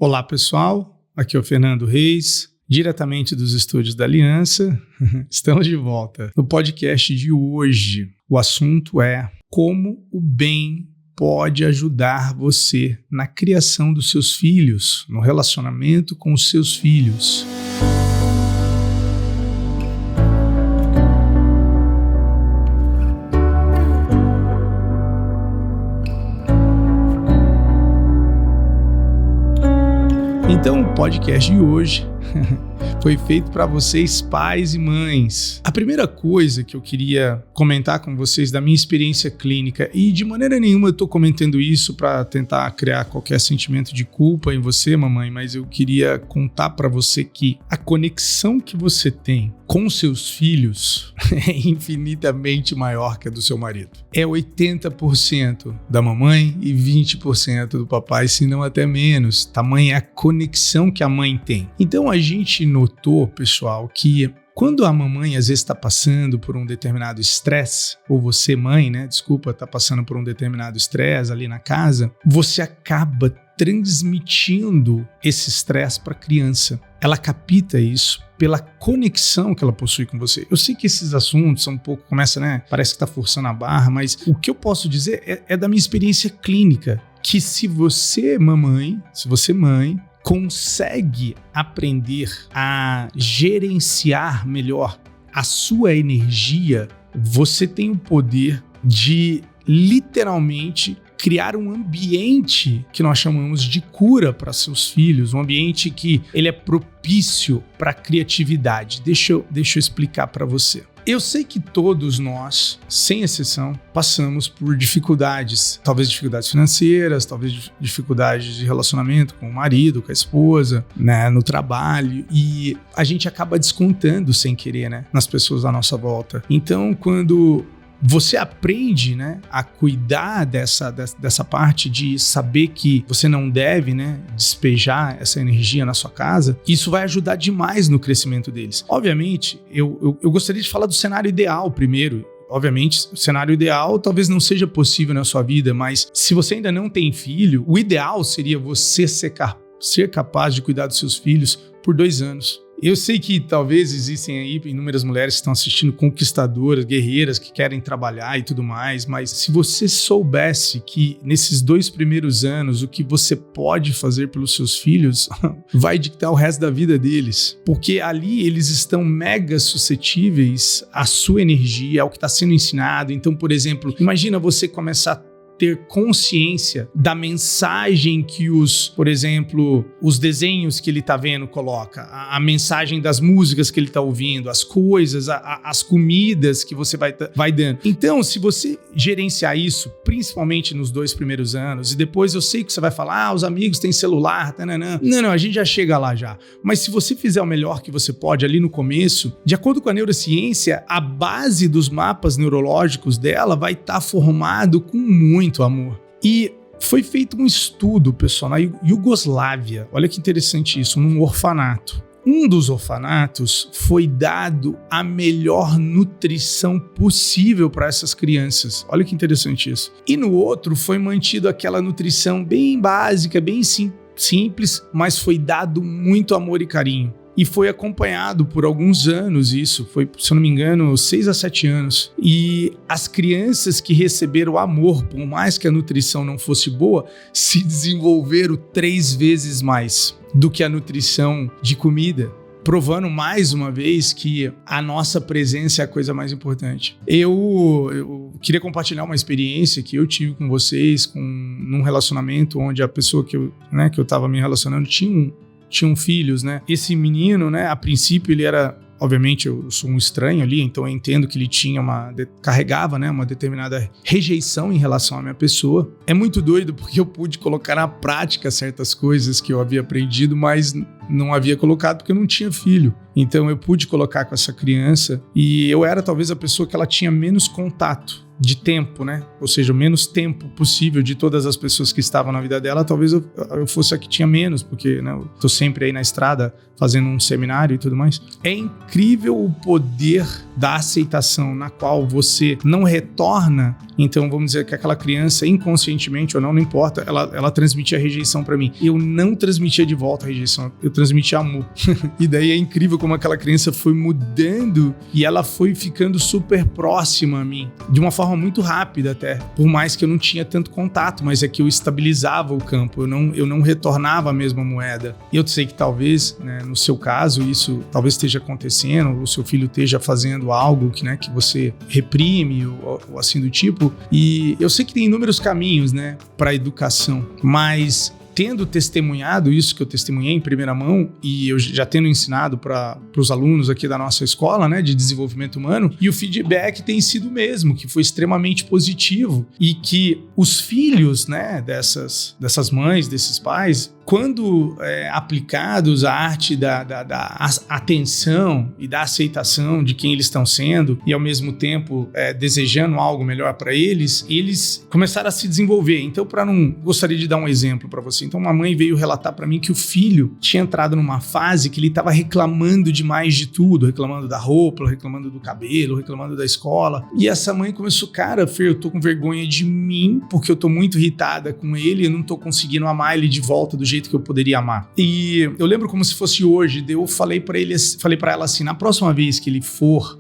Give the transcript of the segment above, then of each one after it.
Olá pessoal, aqui é o Fernando Reis, diretamente dos estúdios da Aliança. Estamos de volta. No podcast de hoje, o assunto é como o bem pode ajudar você na criação dos seus filhos, no relacionamento com os seus filhos. Então, o podcast de hoje foi feito para vocês, pais e mães. A primeira coisa que eu queria comentar com vocês da minha experiência clínica, e de maneira nenhuma eu estou comentando isso para tentar criar qualquer sentimento de culpa em você, mamãe, mas eu queria contar para você que a conexão que você tem com seus filhos é infinitamente maior que a do seu marido. É 80% da mamãe e 20% do papai, se não até menos. Tamanha é a conexão que a mãe tem. Então a gente notou, pessoal, que quando a mamãe às vezes está passando por um determinado estresse, ou você, mãe, está passando por um determinado estresse ali na casa, você acaba transmitindo esse estresse para a criança. Ela capta isso pela conexão que ela possui com você. Eu sei que esses assuntos são um pouco, parece que está forçando a barra, mas o que eu posso dizer é da minha experiência clínica, que se você, mãe, consegue aprender a gerenciar melhor a sua energia, você tem o poder de literalmente criar um ambiente que nós chamamos de cura para seus filhos, um ambiente que ele é propício para a criatividade. Deixa eu explicar para você. Eu sei que todos nós, sem exceção, passamos por dificuldades, talvez dificuldades financeiras, talvez dificuldades de relacionamento com o marido, com a esposa, no trabalho, e a gente acaba descontando sem querer, nas pessoas à nossa volta. Então, quando você aprende, a cuidar dessa parte de saber que você não deve, despejar essa energia na sua casa, isso vai ajudar demais no crescimento deles. Obviamente, eu gostaria de falar do cenário ideal primeiro. Obviamente, o cenário ideal talvez não seja possível na sua vida, mas se você ainda não tem filho, o ideal seria você ser capaz de cuidar dos seus filhos por 2 anos. Eu sei que talvez existem aí inúmeras mulheres que estão assistindo, conquistadoras, guerreiras que querem trabalhar e tudo mais, mas se você soubesse que nesses 2 primeiros anos o que você pode fazer pelos seus filhos vai dictar o resto da vida deles, porque ali eles estão mega suscetíveis à sua energia, ao que está sendo ensinado. Então, por exemplo, imagina você começar a ter consciência da mensagem que por exemplo, os desenhos que ele está vendo coloca, a mensagem das músicas que ele está ouvindo, as coisas, as comidas que você vai dando. Então, se você gerenciar isso, principalmente nos 2 primeiros anos, e depois eu sei que você vai falar, os amigos têm celular, tananã. Não, a gente já chega lá já. Mas se você fizer o melhor que você pode ali no começo, de acordo com a neurociência, a base dos mapas neurológicos dela vai estar formado com muito amor. E foi feito um estudo, pessoal, na Iugoslávia. Olha que interessante isso, num orfanato. Um dos orfanatos foi dado a melhor nutrição possível para essas crianças. Olha que interessante isso. E no outro foi mantido aquela nutrição bem básica, bem simples, mas foi dado muito amor e carinho. E foi acompanhado por alguns anos isso, foi, se eu não me engano, 6 a 7 anos. E as crianças que receberam amor, por mais que a nutrição não fosse boa, se desenvolveram 3 vezes mais do que a nutrição de comida, provando mais uma vez que a nossa presença é a coisa mais importante. Eu queria compartilhar uma experiência que eu tive com vocês, num relacionamento onde a pessoa que eu estava me relacionando tinham filhos, Esse menino, a princípio ele era, obviamente eu sou um estranho ali, então eu entendo que ele carregava, uma determinada rejeição em relação à minha pessoa. É muito doido porque eu pude colocar na prática certas coisas que eu havia aprendido, mas não havia colocado porque eu não tinha filho. Então eu pude colocar com essa criança e eu era talvez a pessoa que ela tinha menos contato de tempo, né? Ou seja, o menos tempo possível de todas as pessoas que estavam na vida dela, talvez eu fosse a que tinha menos, porque, né, eu tô sempre aí na estrada fazendo um seminário e tudo mais. É incrível o poder da aceitação na qual você não retorna. Então, vamos dizer que aquela criança, inconscientemente ou não importa, ela transmitia rejeição pra mim. Eu não transmitia de volta a rejeição, eu transmitia amor. E daí é incrível como aquela criança foi mudando e ela foi ficando super próxima a mim, de uma forma muito rápida até, por mais que eu não tinha tanto contato, mas é que eu estabilizava o campo, eu não retornava a mesma moeda. E eu sei que talvez, né, no seu caso, isso talvez esteja acontecendo, o seu filho esteja fazendo algo que, né, que você reprime ou assim do tipo, e eu sei que tem inúmeros caminhos, né, para a educação, mas tendo testemunhado isso que eu testemunhei em primeira mão e eu já tendo ensinado para os alunos aqui da nossa escola, né, de desenvolvimento humano, e o feedback tem sido o mesmo, que foi extremamente positivo e que os filhos, né, dessas mães, desses pais, quando aplicados à arte da atenção e da aceitação de quem eles estão sendo e ao mesmo tempo desejando algo melhor para eles, eles começaram a se desenvolver. Então, gostaria de dar um exemplo para você. Então, uma mãe veio relatar para mim que o filho tinha entrado numa fase que ele estava reclamando demais de tudo, reclamando da roupa, reclamando do cabelo, reclamando da escola. E essa mãe começou, cara, Fer, eu tô com vergonha de mim porque eu tô muito irritada com ele, eu não tô conseguindo amar ele de volta do jeito que eu poderia amar. E eu lembro como se fosse hoje, eu falei para ela assim, na próxima vez que ele for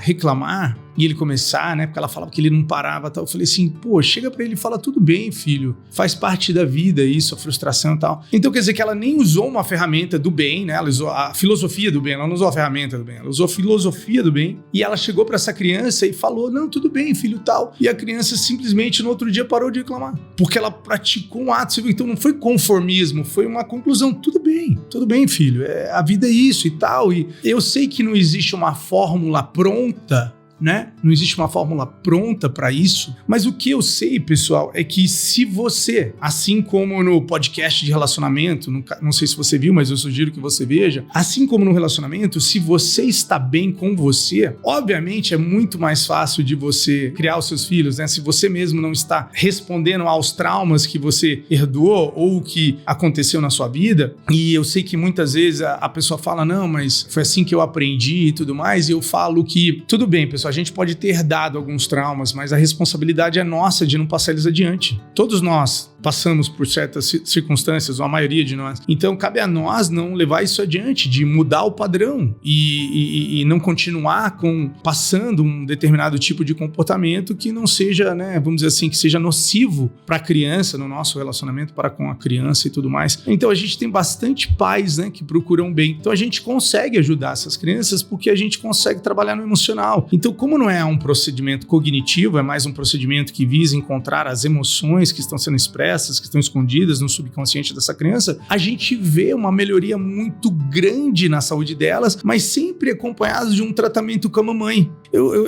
reclamar, e ele começar, né, porque ela falava que ele não parava e tal, eu falei assim, pô, chega pra ele e fala, tudo bem, filho, faz parte da vida isso, a frustração e tal. Então quer dizer que ela nem usou uma ferramenta do bem, né, ela usou a filosofia do bem, ela não usou a ferramenta do bem, ela usou a filosofia do bem, e ela chegou pra essa criança e falou, não, tudo bem, filho, tal, e a criança simplesmente no outro dia parou de reclamar, porque ela praticou um ato, então não foi conformismo, foi uma conclusão, tudo bem, filho, a vida é isso e tal, e eu sei que não existe uma fórmula pronta, né? Não existe uma fórmula pronta para isso, mas o que eu sei, pessoal, é que se você, assim como no podcast de relacionamento, não sei se você viu, mas eu sugiro que você veja, assim como no relacionamento, se você está bem com você, obviamente é muito mais fácil de você criar os seus filhos, né? Se você mesmo não está respondendo aos traumas que você herdou ou que aconteceu na sua vida, e eu sei que muitas vezes a pessoa fala, não, mas foi assim que eu aprendi e tudo mais, e eu falo que, tudo bem, pessoal, a gente pode ter herdado alguns traumas, mas a responsabilidade é nossa de não passar eles adiante. Todos nós passamos por certas circunstâncias, ou a maioria de nós. Então, cabe a nós não levar isso adiante, de mudar o padrão e não continuar passando um determinado tipo de comportamento que não seja, né, vamos dizer assim, que seja nocivo para a criança, no nosso relacionamento para com a criança e tudo mais. Então, a gente tem bastante pais, né, que procuram bem. Então, a gente consegue ajudar essas crianças porque a gente consegue trabalhar no emocional. Então, como não é um procedimento cognitivo, é mais um procedimento que visa encontrar as emoções que estão sendo expressas, que estão escondidas no subconsciente dessa criança, a gente vê uma melhoria muito grande na saúde delas, mas sempre acompanhado de um tratamento com a mamãe.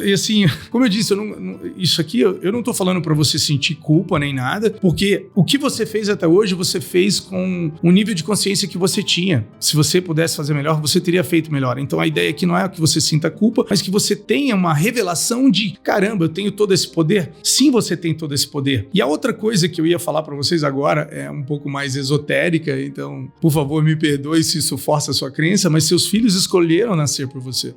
E assim, como eu disse, isso aqui eu não tô falando para você sentir culpa nem nada, porque o que você fez até hoje, você fez com o nível de consciência que você tinha. Se você pudesse fazer melhor, você teria feito melhor. Então a ideia aqui não é que você sinta culpa, mas que você tenha uma revelação de, caramba, eu tenho todo esse poder. Sim, você tem todo esse poder. E a outra coisa que eu ia falar para vocês agora é um pouco mais esotérica, então, por favor, me perdoe se isso força a sua crença, mas seus filhos escolheram nascer por você.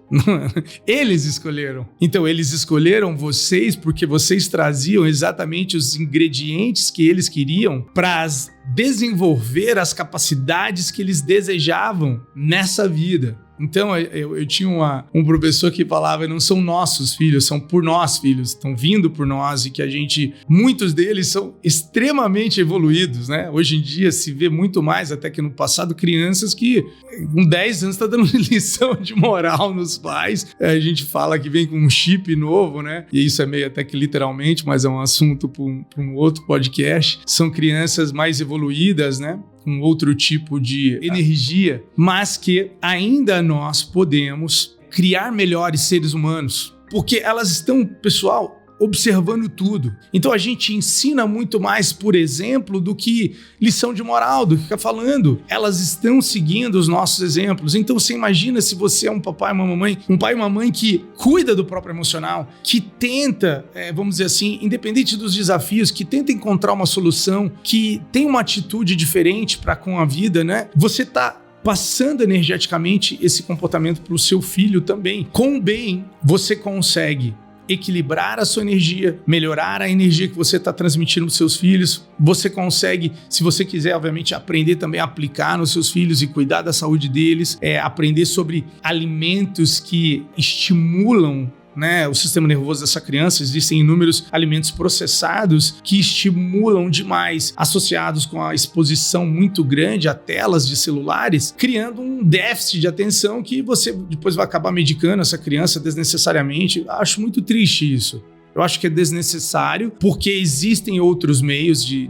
Eles escolheram. Então, eles escolheram vocês porque vocês traziam exatamente os ingredientes que eles queriam para desenvolver as capacidades que eles desejavam nessa vida. Então, eu tinha um professor que falava, não são nossos filhos, são por nós filhos, estão vindo por nós, e que muitos deles são extremamente evoluídos, né? Hoje em dia se vê muito mais, até que no passado, crianças que com 10 anos estão dando lição de moral nos pais. A gente fala que vem com um chip novo, né? E isso é meio até que literalmente, mas é um assunto para um outro podcast. São crianças mais evoluídas, né? Com outro tipo de energia, mas que ainda nós podemos criar melhores seres humanos, porque elas estão, pessoal, observando tudo. Então a gente ensina muito mais por exemplo do que lição de moral, do que ficar falando. Elas estão seguindo os nossos exemplos. Então você imagina se você é um papai e uma mãe que cuida do próprio emocional, que tenta, vamos dizer assim, independente dos desafios, que tenta encontrar uma solução, que tem uma atitude diferente para com a vida, né? Você tá passando energeticamente esse comportamento para o seu filho também. Com o bem, você consegue equilibrar a sua energia, melhorar a energia que você está transmitindo para os seus filhos. Você consegue, se você quiser, obviamente, aprender também a aplicar nos seus filhos e cuidar da saúde deles, aprender sobre alimentos que estimulam, né, o sistema nervoso dessa criança. Existem inúmeros alimentos processados que estimulam demais, associados com a exposição muito grande a telas de celulares, criando um déficit de atenção que você depois vai acabar medicando essa criança desnecessariamente. Acho muito triste isso. Eu acho que é desnecessário, porque existem outros meios de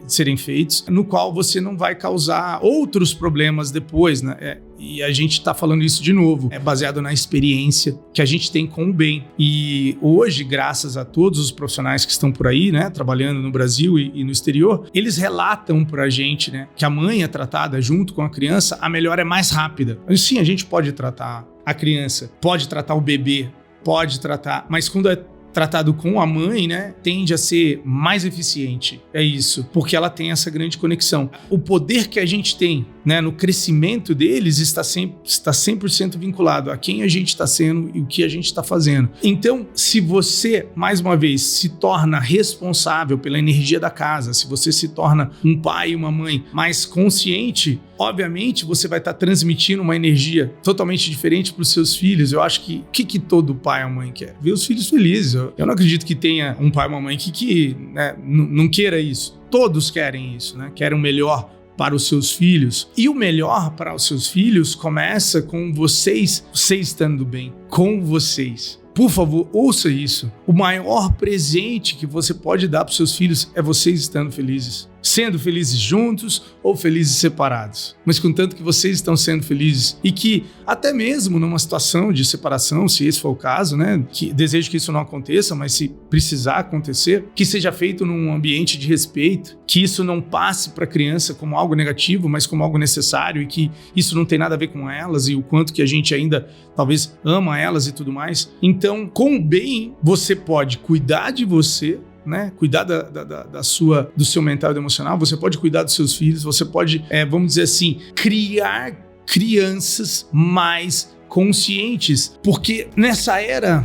serem feitos, no qual você não vai causar outros problemas depois, né? E a gente está falando isso de novo, é baseado na experiência que a gente tem com o bem. E hoje, graças a todos os profissionais que estão por aí, né, trabalhando no Brasil e no exterior, eles relatam pra gente, né, que a mãe é tratada junto com a criança, a melhora é mais rápida. Sim, a gente pode tratar a criança, pode tratar o bebê, pode tratar, mas quando é tratado com a mãe, né, tende a ser mais eficiente. É isso, porque ela tem essa grande conexão. O poder que a gente tem, né, no crescimento deles está 100% vinculado a quem a gente está sendo e o que a gente está fazendo. Então, se você, mais uma vez, se torna responsável pela energia da casa, se você se torna um pai e uma mãe mais consciente, obviamente você vai estar transmitindo uma energia totalmente diferente para os seus filhos. Eu acho que o que todo pai ou mãe quer? Ver os filhos felizes. Eu não acredito que tenha um pai ou uma mãe que né, não queira isso. Todos querem isso, né? Querem o melhor para os seus filhos. E o melhor para os seus filhos começa com vocês estando bem, com vocês. Por favor, ouça isso. O maior presente que você pode dar para os seus filhos é vocês estando felizes. Sendo felizes juntos ou felizes separados. Mas contanto que vocês estão sendo felizes e que até mesmo numa situação de separação, se esse for o caso, né, que desejo que isso não aconteça, mas se precisar acontecer, que seja feito num ambiente de respeito, que isso não passe para a criança como algo negativo, mas como algo necessário e que isso não tem nada a ver com elas e o quanto que a gente ainda talvez ama elas e tudo mais. Então, com o bem, você pode cuidar de você, né? Cuidar do seu mental e do emocional, você pode cuidar dos seus filhos, você pode, vamos dizer assim, criar crianças mais conscientes, porque nessa era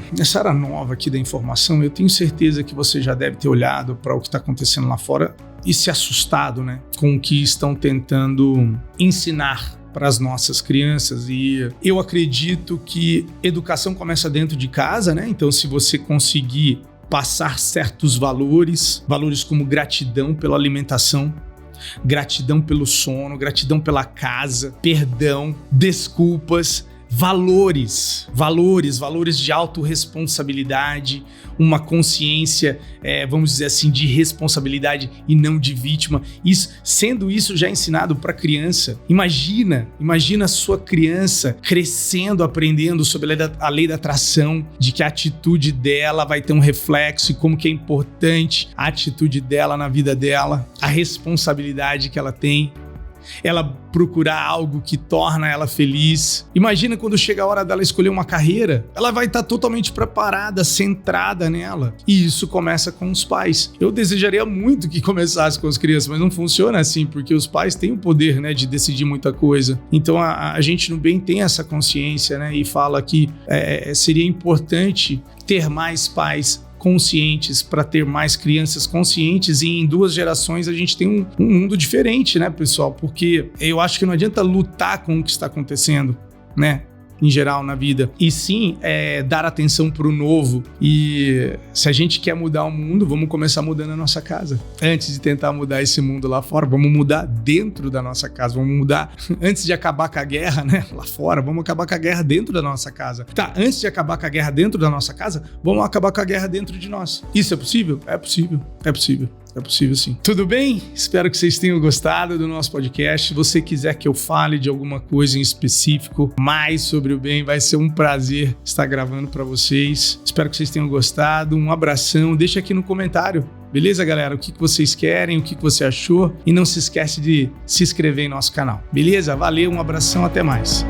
nova aqui da informação, eu tenho certeza que você já deve ter olhado para o que está acontecendo lá fora e se assustado, né, com o que estão tentando ensinar para as nossas crianças. E eu acredito que educação começa dentro de casa, né? Então, se você conseguir passar certos valores como gratidão pela alimentação, gratidão pelo sono, gratidão pela casa, perdão, desculpas, valores de autorresponsabilidade, uma consciência, vamos dizer assim, de responsabilidade e não de vítima. Sendo isso já ensinado para a criança, imagina a sua criança crescendo, aprendendo sobre a lei da atração, de que a atitude dela vai ter um reflexo e como que é importante a atitude dela na vida dela, a responsabilidade que ela tem. Ela procurar algo que torna ela feliz. Imagina quando chega a hora dela escolher uma carreira, ela vai estar totalmente preparada, centrada nela. E isso começa com os pais. Eu desejaria muito que começasse com as crianças, mas não funciona assim, porque os pais têm o poder, né, de decidir muita coisa. Então a gente no bem tem essa consciência, né, e fala que seria importante ter mais pais conscientes para ter mais crianças conscientes, e em 2 gerações a gente tem um mundo diferente, né, pessoal? Porque eu acho que não adianta lutar com o que está acontecendo, né, em geral na vida, e sim dar atenção para o novo. E se a gente quer mudar o mundo, vamos começar mudando a nossa casa. Antes de tentar mudar esse mundo lá fora, vamos mudar dentro da nossa casa, vamos mudar antes de acabar com a guerra, né, lá fora, vamos acabar com a guerra dentro da nossa casa. Tá, antes de acabar com a guerra dentro da nossa casa, vamos acabar com a guerra dentro de nós. Isso é possível? É possível, é possível. É possível sim. Tudo bem? Espero que vocês tenham gostado do nosso podcast. Se você quiser que eu fale de alguma coisa em específico, mais sobre o bem, vai ser um prazer estar gravando para vocês. Espero que vocês tenham gostado. Um abração. Deixa aqui no comentário. Beleza, galera? O que vocês querem, o que você achou. E não se esquece de se inscrever em nosso canal. Beleza? Valeu, um abração, até mais.